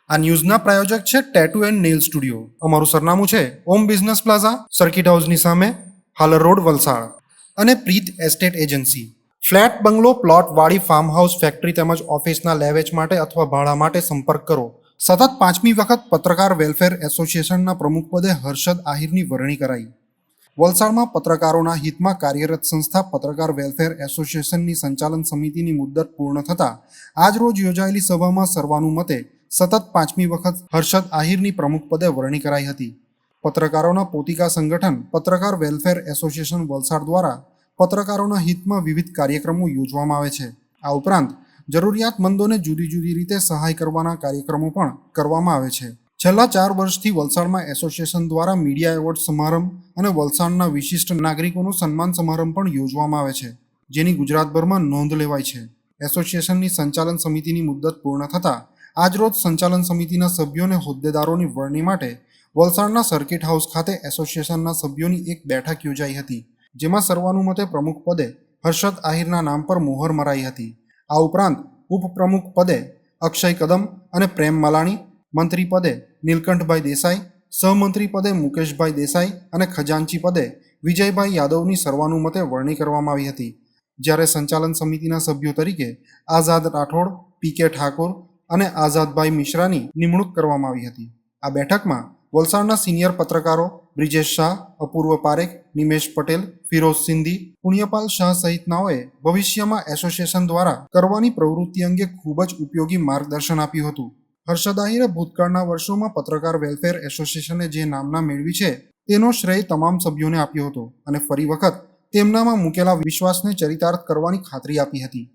આ ન્યૂઝના પ્રાયોજક છે tattoo and nail studio. અમારું સરનામું છે ઓમ બિઝનેસ પ્લાઝા, સર્કિટ હાઉસની સામે, હાલર રોડ, વલસાડ. અને પ્રીત એસ્ટેટ એજન્સી. ફ્લેટ, બંગલો, પ્લોટ, વાડી, ફાર્મ હાઉસ, ફેક્ટરી તેમજ ઓફિસના લે વેચ માટે અથવા ભાડા માટે સંપર્ક કરો. સતત 5મી વખત પત્રકાર વેલફેર એસોસિએશનના પ્રમુખ પદે હર્ષદ આહિરની વરણી કરાઈ. વલસાડમાં પત્રકારોના હિતમાં કાર્યરત સંસ્થા પત્રકાર વેલફેર એસોસિએશનની સંચાલન સમિતિની મુદ્દત પૂર્ણ થતાં આજરોજ યોજાયેલી સભામાં સર્વાનુમતે સતત 5મી વખત હર્ષદ આહિરની પ્રમુખ પદે વરણી કરાઈ હતી. પત્રકારોના પોતિકા સંગઠન પત્રકાર વેલફેર એસોસિએશન વલસાડ દ્વારા પત્રકારોના હિતમાં વિવિધ કાર્યક્રમો યોજવામાં આવે છે. આ ઉપરાંત જરૂરિયાતમંદોને જુદી જુદી રીતે સહાય કરવાના કાર્યક્રમો પણ કરવામાં આવે છે. છેલ્લા 4 વર્ષથી વલસાડમાં એસોસિએશન દ્વારા મીડિયા એવોર્ડ સમારંભ અને વલસાડના વિશિષ્ટ નાગરિકોનું સન્માન સમારંભ પણ યોજવામાં આવે છે, જેની ગુજરાતભરમાં નોંધ લેવાય છે. એસોસિએશનની સંચાલન સમિતિની મુદ્દત પૂર્ણ થતાં આજરોજ સંચાલન સમિતિના સભ્યોને હોદ્દેદારોની વરણી માટે વલસાડના સર્કિટ હાઉસ ખાતે એસોસિએશનના સભ્યોની એક બેઠક યોજાઈ હતી, જેમાં સર્વાનુમતે પ્રમુખ પદે હર્ષદ આહિરના નામ પર મોહર મરાઈ હતી. આ ઉપરાંત ઉપપ્રમુખ પદે અક્ષય કદમ અને પ્રેમ માલાણી, મંત્રી પદે નીલકંઠભાઈ દેસાઈ, સહમંત્રી પદે મુકેશભાઈ દેસાઈ અને ખજાનચી પદે વિજયભાઈ યાદવની સર્વાનુમતે વરણી કરવામાં આવી હતી. જ્યારે સંચાલન સમિતિના સભ્યો તરીકે આઝાદ રાઠોડ, પી.કે. ઠાકોર અને આઝાદભાઈ મિશ્રાની નિમણૂક કરવામાં આવી હતી. આ બેઠકમાં વલસાડના સિનિયર પત્રકારો બ્રિજેશ શાહ, અપૂર્વ પારેખ, નિમેશ પટેલ, ફિરોઝ સિંધી, પુણ્યપાલ શાહ સહિતનાઓએ ભવિષ્યમાં એસોસિએશન દ્વારા કરવાની પ્રવૃત્તિ અંગે ખૂબ જ ઉપયોગી માર્ગદર્શન આપ્યું હતું. હર્ષદ આહિરે ભૂતકાળના વર્ષોમાં પત્રકાર વેલફેર એસોસિએશને જે નામના મેળવી છે તેનો શ્રેય તમામ સભ્યોને આપ્યો હતો અને ફરી વખત તેમનામાં મૂકેલા વિશ્વાસને ચરિતાર્થ કરવાની ખાતરી આપી હતી.